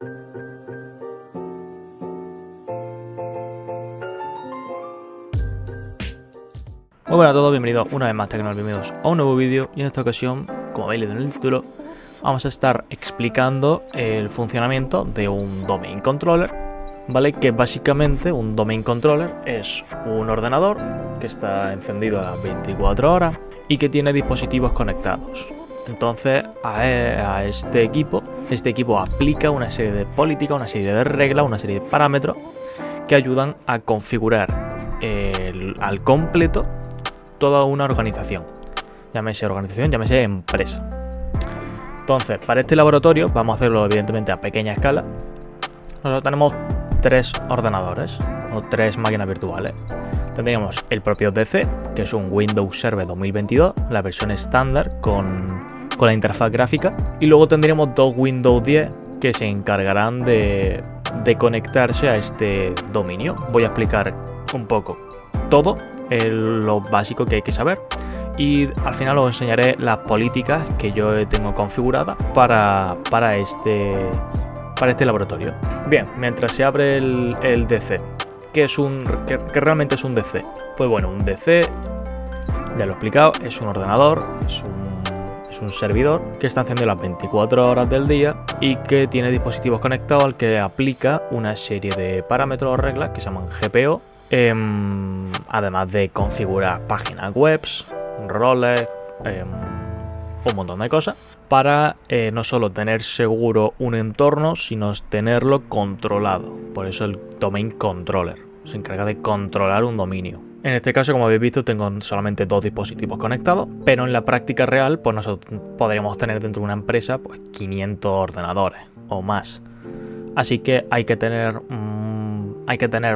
Muy buenas a todos, bienvenidos una vez más a Tecno, bienvenidos a un nuevo vídeo. Y en esta ocasión, como habéis leído en el título, vamos a estar explicando el funcionamiento de un domain controller, ¿vale? Que básicamente un domain controller es un ordenador que está encendido a las 24 horas y que tiene dispositivos conectados. Entonces a este equipo aplica una serie de políticas, una serie de reglas, una serie de parámetros que ayudan a configurar al completo toda una organización, llámese empresa. Entonces, para este laboratorio vamos a hacerlo evidentemente a pequeña escala. Nosotros tenemos 3 ordenadores o 3 máquinas virtuales. Tendríamos el propio DC, que es un Windows Server 2022, la versión estándar con la interfaz gráfica, y luego tendríamos 2 Windows 10 que se encargarán de conectarse a este dominio. Voy a explicar un poco todo lo básico que hay que saber y al final os enseñaré las políticas que yo tengo configuradas para este laboratorio. Bien, mientras se abre el DC, ¿qué realmente es un DC? Pues bueno, un DC, ya lo he explicado, es un ordenador, es un servidor que está encendido las 24 horas del día y que tiene dispositivos conectados al que aplica una serie de parámetros o reglas que se llaman GPO, además de configurar páginas web, roles, un montón de cosas para no solo tener seguro un entorno, sino tenerlo controlado. Por eso el domain controller se encarga de controlar un dominio. En este caso, como habéis visto, tengo solamente 2 dispositivos conectados, pero en la práctica real, pues nosotros podríamos tener dentro de una empresa pues 500 ordenadores o más. Así que hay que tener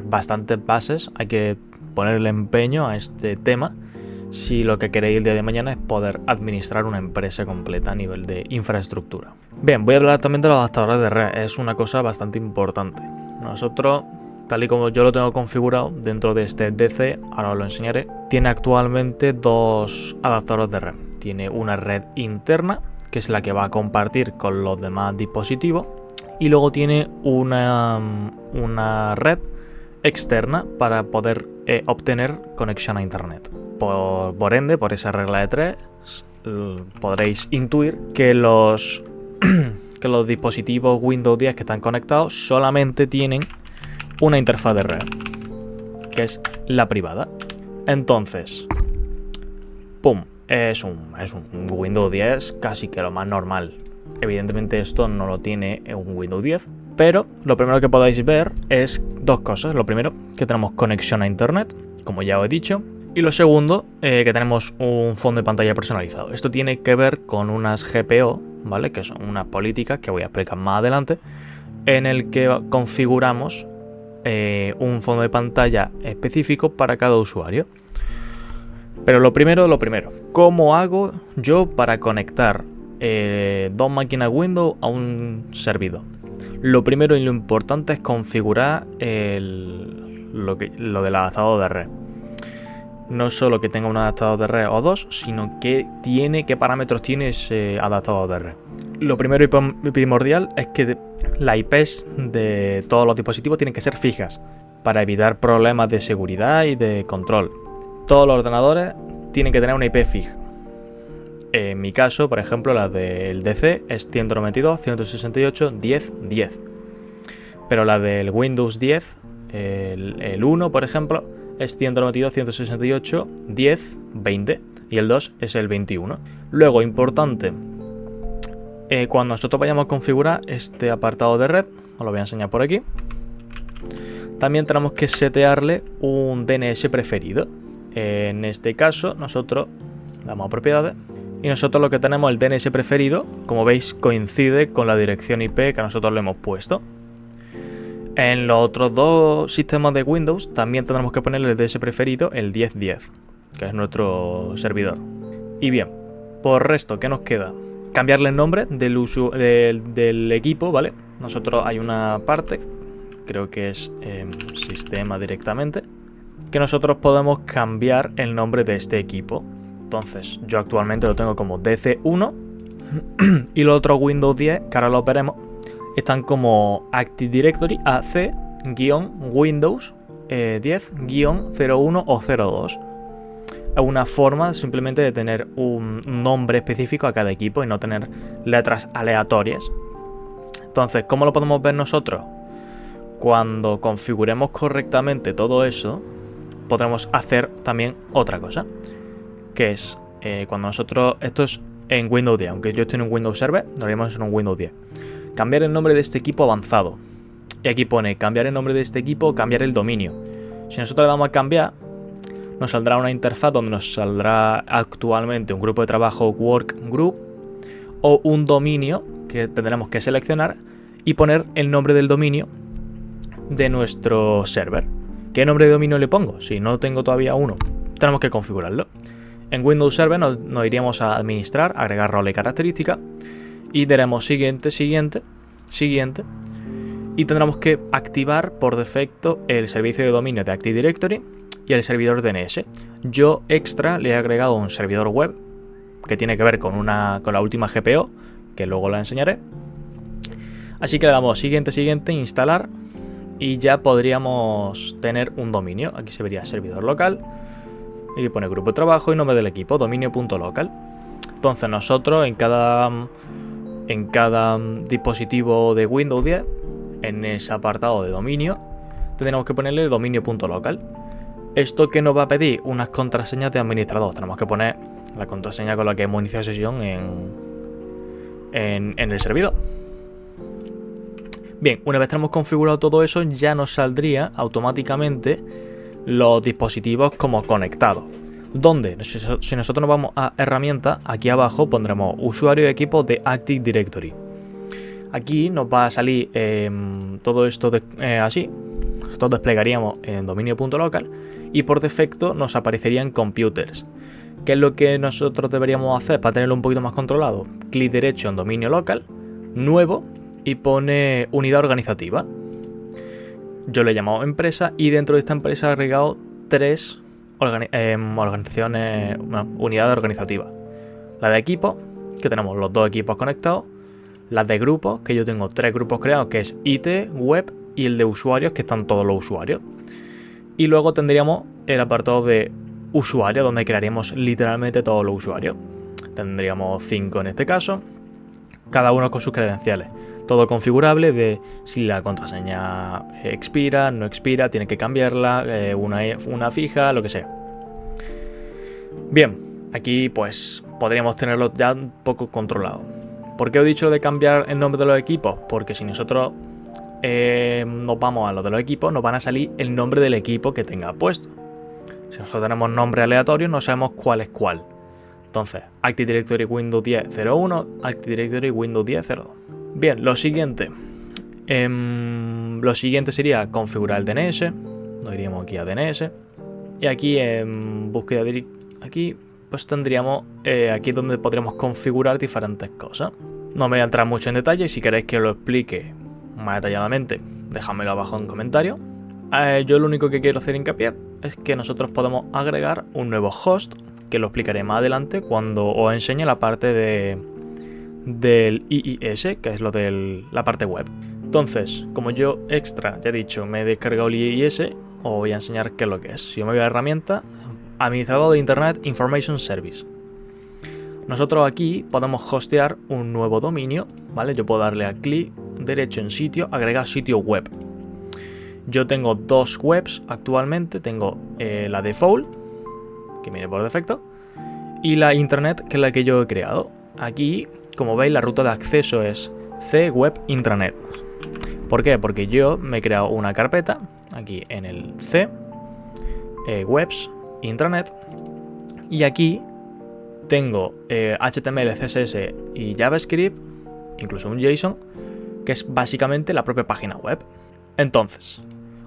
bastantes bases, hay que ponerle empeño a este tema si lo que queréis el día de mañana es poder administrar una empresa completa a nivel de infraestructura. Bien, voy a hablar también de los adaptadores de red, es una cosa bastante importante. Nosotros, tal y como yo lo tengo configurado dentro de este DC, ahora os lo enseñaré, tiene actualmente 2 adaptadores de red. Tiene una red interna, que es la que va a compartir con los demás dispositivos, y luego tiene una red externa para poder obtener conexión a internet. Por ende, por esa regla de 3, podréis intuir que los dispositivos Windows 10 que están conectados solamente tienen una interfaz de red, que es la privada. Entonces, ¡pum! Es un Windows 10 casi que lo más normal. Evidentemente esto no lo tiene un Windows 10, pero lo primero que podéis ver es 2 cosas. Lo primero, que tenemos conexión a internet, como ya os he dicho. Y lo segundo, que tenemos un fondo de pantalla personalizado. Esto tiene que ver con unas GPO, ¿vale? Que son unas políticas que voy a explicar más adelante, en el que configuramos un fondo de pantalla específico para cada usuario. Pero lo primero, ¿cómo hago yo para conectar 2 máquinas Windows a un servidor? Lo primero y lo importante es configurar lo del adaptador de red. No solo que tenga un adaptador de red o 2, sino qué parámetros tiene ese adaptador de red. Lo primero y primordial es que las IPs de todos los dispositivos tienen que ser fijas para evitar problemas de seguridad y de control. Todos los ordenadores tienen que tener una IP fija. En mi caso, por ejemplo, la del DC es 192.168.10.10. Pero la del Windows 10, el 1, por ejemplo, es 192.168.10.20 y el 2 es el 21. Luego, importante, cuando nosotros vayamos a configurar este apartado de red, os lo voy a enseñar por aquí, también tenemos que setearle un DNS preferido. En este caso, nosotros damos a propiedades y nosotros lo que tenemos, el DNS preferido, como veis, coincide con la dirección IP que nosotros le hemos puesto. En los otros 2 sistemas de Windows también tendremos que ponerle el DNS preferido, el 1010, que es nuestro servidor. Y bien, por resto, ¿qué nos queda? Cambiarle el nombre del equipo, ¿vale? Nosotros hay una parte, creo que es sistema directamente, que nosotros podemos cambiar el nombre de este equipo. Entonces, yo actualmente lo tengo como DC1 y los otros Windows 10, que ahora lo veremos, están como Active Directory AC-Windows 10-01 o 02. Es una forma simplemente de tener un nombre específico a cada equipo y no tener letras aleatorias. Entonces, ¿cómo lo podemos ver nosotros? Cuando configuremos correctamente todo eso, podremos hacer también otra cosa, que es cuando nosotros, esto es en Windows 10, aunque yo estoy en un Windows Server, lo haríamos en un Windows 10. Cambiar el nombre de este equipo avanzado. Y aquí pone cambiar el nombre de este equipo, cambiar el dominio. Si nosotros le damos a cambiar, nos saldrá una interfaz donde nos saldrá actualmente un grupo de trabajo work group o un dominio que tendremos que seleccionar y poner el nombre del dominio de nuestro server. ¿Qué nombre de dominio le pongo? Si no tengo todavía uno, tenemos que configurarlo. En Windows Server nos iríamos a administrar, agregar rol y característica y daremos siguiente, siguiente, siguiente y tendremos que activar por defecto el servicio de dominio de Active Directory y el servidor DNS. Yo extra le he agregado un servidor web que tiene que ver con la última GPO, que luego la enseñaré. Así que le damos siguiente, siguiente, instalar y ya podríamos tener un dominio. Aquí se vería servidor local. Aquí pone grupo de trabajo y nombre del equipo, dominio.local. Entonces nosotros en cada dispositivo de Windows 10, en ese apartado de dominio, tendremos que ponerle dominio.local. ¿Esto que nos va a pedir? Unas contraseñas de administrador. Tenemos que poner la contraseña con la que hemos iniciado sesión en el servidor. Bien, una vez tenemos configurado todo eso, ya nos saldría automáticamente los dispositivos como conectados. ¿Dónde? Si nosotros nos vamos a herramientas, aquí abajo pondremos usuario y equipo de Active Directory. Aquí nos va a salir todo esto así. Nosotros desplegaríamos en dominio.local y por defecto nos aparecerían computers. ¿Qué es lo que nosotros deberíamos hacer para tenerlo un poquito más controlado? Clic derecho en dominio local, nuevo, y pone unidad organizativa. Yo le he llamado empresa y dentro de esta empresa he agregado 3 organizaciones, unidades organizativas. La de equipo, que tenemos los 2 equipos conectados. La de grupos, que yo tengo 3 grupos creados, que es IT, web y el de usuarios, que están todos los usuarios. Y luego tendríamos el apartado de usuarios, donde crearíamos literalmente todos los usuarios. Tendríamos 5 en este caso, cada uno con sus credenciales. Todo configurable de si la contraseña expira, no expira, tiene que cambiarla, una fija, lo que sea. Bien, aquí pues podríamos tenerlo ya un poco controlado. ¿Por qué he dicho lo de cambiar el nombre de los equipos? Porque si nosotros nos vamos a lo de los equipos, nos van a salir el nombre del equipo que tenga puesto. Si nosotros tenemos nombre aleatorio, no sabemos cuál es cuál. Entonces, Active Directory Windows 10.01, Active Directory Windows 10.02. Bien, lo siguiente sería configurar el DNS. Nos iríamos aquí a DNS. Y aquí en búsqueda de aquí, pues tendríamos aquí donde podríamos configurar diferentes cosas. No me voy a entrar mucho en detalle. Si queréis que lo explique más detalladamente, dejadmelo abajo en comentarios. Yo lo único que quiero hacer hincapié es que nosotros podemos agregar un nuevo host, que lo explicaré más adelante cuando os enseñe la parte del IIS, que es lo de la parte web. Entonces, como yo extra, ya he dicho, me he descargado el IIS, os voy a enseñar qué es lo que es. Si yo me voy a herramienta, administrador de Internet Information Service. Nosotros aquí podemos hostear un nuevo dominio, ¿vale? Yo puedo darle a clic derecho en sitio, agregar sitio web. Yo tengo 2 webs actualmente, tengo la default, que viene por defecto, y la internet, que es la que yo he creado. Aquí, como veis, la ruta de acceso es C web intranet. ¿Por qué? Porque yo me he creado una carpeta aquí en el C, webs intranet, y aquí tengo HTML, CSS y JavaScript, incluso un JSON, que es básicamente la propia página web. Entonces,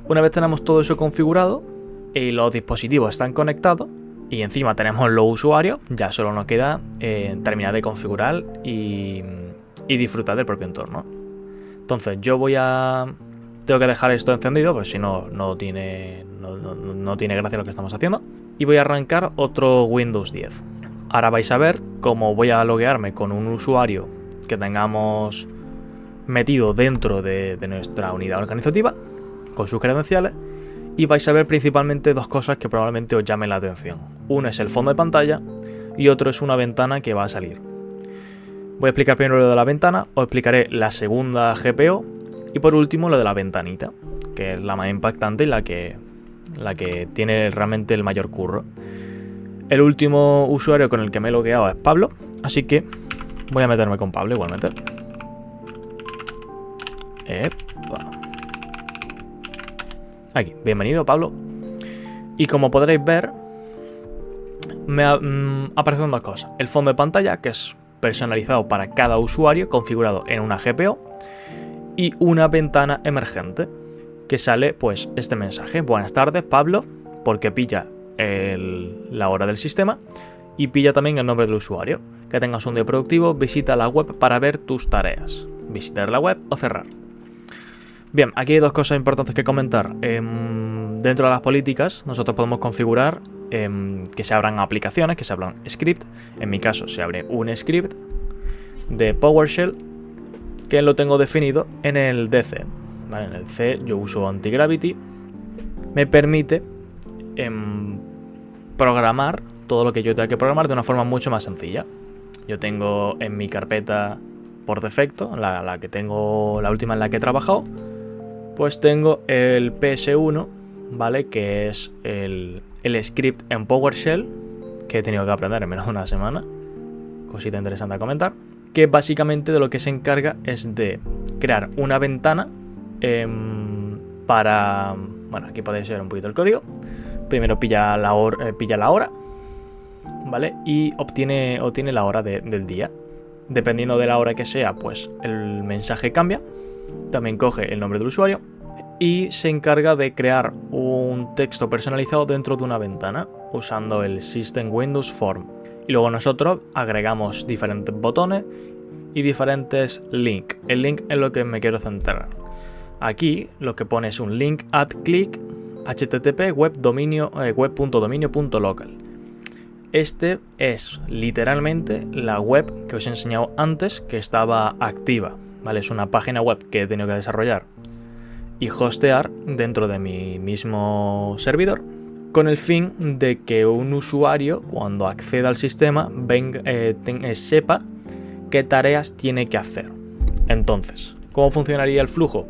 una vez tenemos todo eso configurado y los dispositivos están conectados y encima tenemos los usuarios, ya solo nos queda terminar de configurar y disfrutar del propio entorno. Entonces yo tengo que dejar esto encendido, pues si no, no tiene gracia lo que estamos haciendo. Y voy a arrancar otro Windows 10. Ahora vais a ver cómo voy a loguearme con un usuario que tengamos metido dentro de nuestra unidad organizativa con sus credenciales, y vais a ver principalmente dos cosas que probablemente os llamen la atención. Uno es el fondo de pantalla y otro es una ventana que va a salir. Voy a explicar primero lo de la ventana, os explicaré la segunda GPO y por último lo de la ventanita, que es la más impactante y la que tiene realmente el mayor curro. El último usuario con el que me he logueado es Pablo, así que voy a meterme con Pablo igualmente. Epa. Aquí, bienvenido Pablo. Y como podréis ver, me aparecen dos cosas. El fondo de pantalla, que es personalizado para cada usuario, configurado en una GPO, y una ventana emergente, que sale pues este mensaje: buenas tardes Pablo, porque pilla la hora del sistema y pilla también el nombre del usuario. Que tengas un día productivo, visita la web para ver tus tareas. Visitar la web o cerrar. Bien, aquí hay dos cosas importantes que comentar. Dentro de las políticas, nosotros podemos configurar que se abran aplicaciones, que se abran script. En mi caso, se abre un script de PowerShell que lo tengo definido en el DC. ¿Vale? En el C yo uso Antigravity. Me permite programar todo lo que yo tenga que programar de una forma mucho más sencilla. Yo tengo en mi carpeta por defecto, la que tengo, la última en la que he trabajado, pues tengo el PS1, ¿vale? Que es el script en PowerShell que he tenido que aprender en menos de una semana. Cosita interesante a comentar. Que básicamente de lo que se encarga es de crear una ventana para... Bueno, aquí podéis ver un poquito el código. Primero pilla la hora, ¿vale? Y obtiene la hora del día. Dependiendo de la hora que sea, pues el mensaje cambia. También coge el nombre del usuario y se encarga de crear un texto personalizado dentro de una ventana usando el System Windows Form. Y luego nosotros agregamos diferentes botones y diferentes links. El link es lo que me quiero centrar. Aquí lo que pone es un link add click http web.dominio.local. Este es literalmente la web que os he enseñado antes, que estaba activa, ¿vale? Es una página web que he tenido que desarrollar y hostear dentro de mi mismo servidor, con el fin de que un usuario, cuando acceda al sistema, sepa qué tareas tiene que hacer. Entonces, ¿cómo funcionaría el flujo?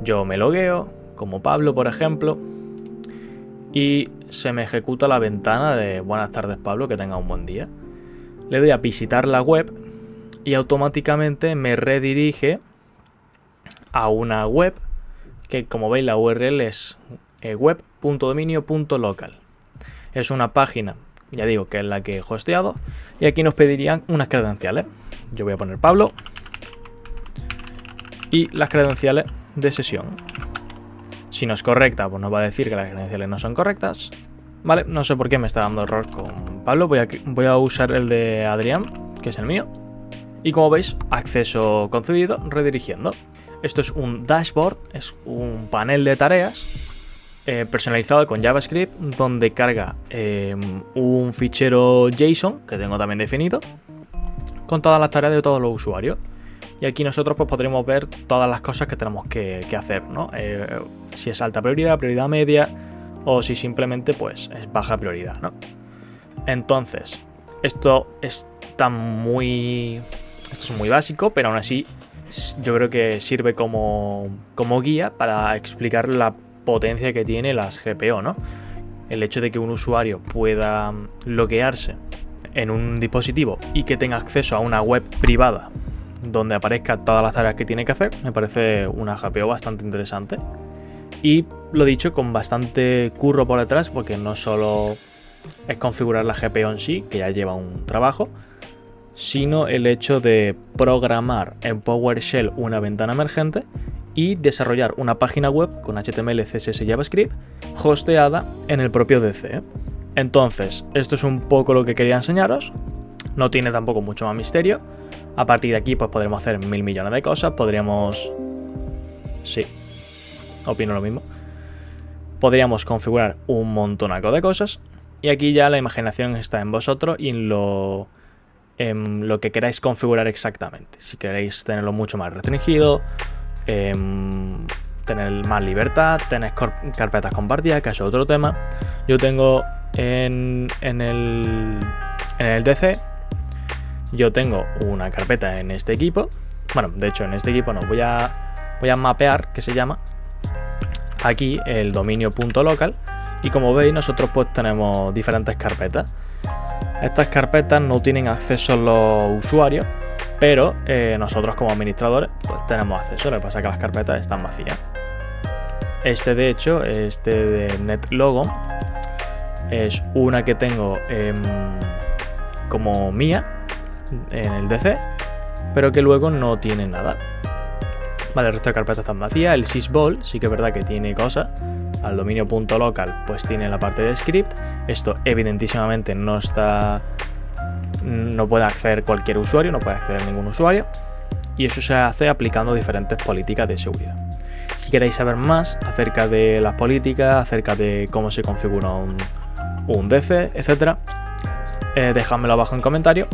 Yo me logueo, como Pablo, por ejemplo, y se me ejecuta la ventana de buenas tardes Pablo, que tenga un buen día. Le doy a visitar la web y automáticamente me redirige a una web que, como veis, la URL es web.dominio.local. Es una página, ya digo, que es la que he hosteado, y aquí nos pedirían unas credenciales. Yo voy a poner Pablo y las credenciales de sesión. Si no es correcta, pues nos va a decir que las credenciales no son correctas. Vale, no sé por qué me está dando error con Pablo. Voy a usar el de Adrián, que es el mío. Y como veis, acceso concedido, redirigiendo. Esto es un dashboard, es un panel de tareas personalizado con JavaScript, donde carga un fichero JSON, que tengo también definido, con todas las tareas de todos los usuarios. Y aquí nosotros pues podremos ver todas las cosas que tenemos que hacer, ¿no? Si es alta prioridad, prioridad media, o si simplemente pues es baja prioridad, ¿no? Entonces, esto es muy básico, pero aún así yo creo que sirve como guía para explicar la potencia que tiene las GPO, ¿no? El hecho de que un usuario pueda loguearse en un dispositivo y que tenga acceso a una web privada donde aparezca todas las tareas que tiene que hacer, me parece una GPO bastante interesante. Y lo dicho, con bastante curro por detrás, porque no solo es configurar la GPO en sí, que ya lleva un trabajo, sino el hecho de programar en PowerShell una ventana emergente y desarrollar una página web con HTML, CSS y JavaScript hosteada en el propio DC. Entonces, esto es un poco lo que quería enseñaros. No tiene tampoco mucho más misterio. A partir de aquí pues podremos hacer 1000 millones de cosas. Podríamos... Sí, opino lo mismo. Podríamos configurar un montonaco de cosas. Y aquí ya la imaginación está en vosotros y en lo que queráis configurar exactamente. Si queréis tenerlo mucho más restringido, tener más libertad, tener carpetas compartidas, que es otro tema. Yo tengo en el DC, yo tengo una carpeta en este equipo. Bueno, de hecho en este equipo no, voy a mapear, que se llama aquí el dominio.local, y como veis nosotros pues tenemos diferentes carpetas. Estas carpetas no tienen acceso los usuarios, pero nosotros como administradores pues tenemos acceso. Lo que pasa es que las carpetas están vacías. De hecho, de NetLogo es una que tengo como mía en el DC, pero que luego no tiene nada. Vale, el resto de carpetas están vacías. El sysball sí que es verdad que tiene cosas. Al dominio.local pues tiene la parte de script. Esto evidentísimamente no puede acceder cualquier usuario, no puede acceder ningún usuario. Y eso se hace aplicando diferentes políticas de seguridad. Si queréis saber más acerca de las políticas, acerca de cómo se configura un DC, etc., dejadmelo abajo en comentarios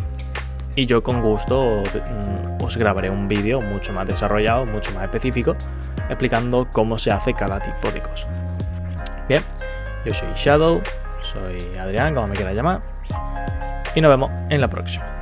y yo con gusto os grabaré un vídeo mucho más desarrollado, mucho más específico, explicando cómo se hace cada tipo de cosa. Bien, yo soy Shadow, soy Adrián, como me quieras llamar, y nos vemos en la próxima.